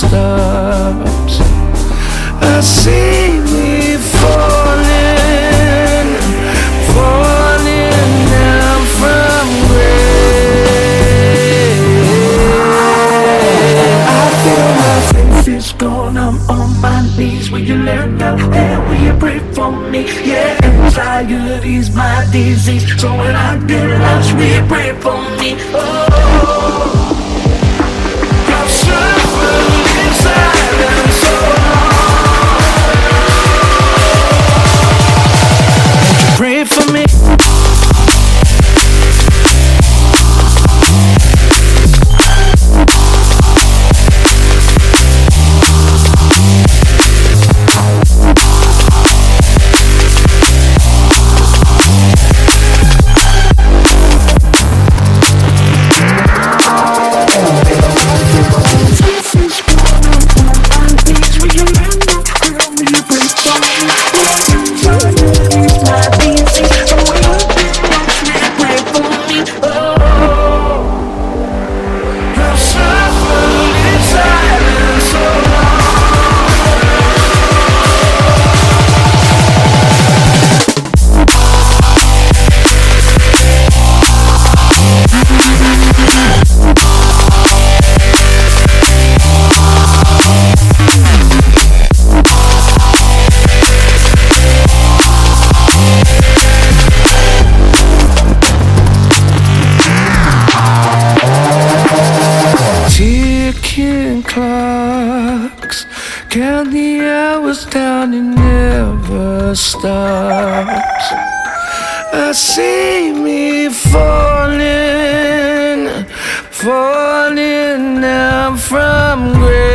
stops. I see me falling, falling down from grace. I feel my faith is gone, I'm on my knees. Will you lend a hand, will you pray for me? Yeah, anxiety's my disease, so when I get lost, will you pray for me? Oh, I'm suffering in silence so long. Won't you pray for me? Clocks count the hours down, it never stops. I see me falling, falling down from grace.